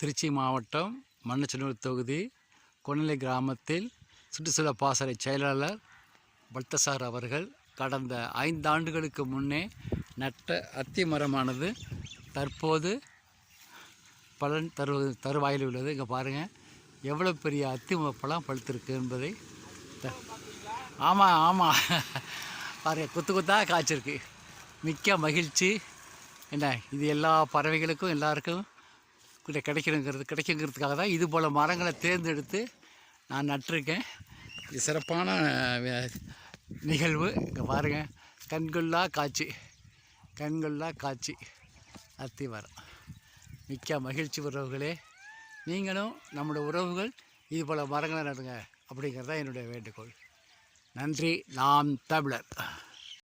திருச்சி மாவட்டம் மண்ணச்சநல்லூர் தொகுதி கொன்னலை கிராமத்தில் சுற்றுச்சூழல் பாசறை செயலாளர் பல்தசார் அவர்கள் கடந்த 5 ஆண்டுகளுக்கு முன்னே நட்ட அத்தி மரமானது தற்போது பலன் தருவாயில் உள்ளது. இங்கே பாருங்கள் எவ்வளோ பெரிய அத்தி பழம் பழுத்திருக்கு என்பதை. ஆமாம் பாருங்கள், கொத்து கொத்தாக காய்ச்சிருக்கு. மிக்க மகிழ்ச்சி. என்ன இது எல்லா பறவைகளுக்கும் எல்லாருக்கும் கிடைக்குங்கிறதுக்காக தான் இது போல் மரங்களை தேர்ந்தெடுத்து நான் நட்டிருக்கேன். இது சிறப்பான நிகழ்வு. இங்கே பாருங்கள், கண்கொள்ளா காட்சி அத்தி மரம். மிக்க மகிழ்ச்சி உறவுகளே. நீங்களும் நம்முடைய உறவுகள் இது போல் மரங்களை நடுங்க அப்படிங்கிறது தான் என்னுடைய வேண்டுகோள். நன்றி. நாம் தமிழர்.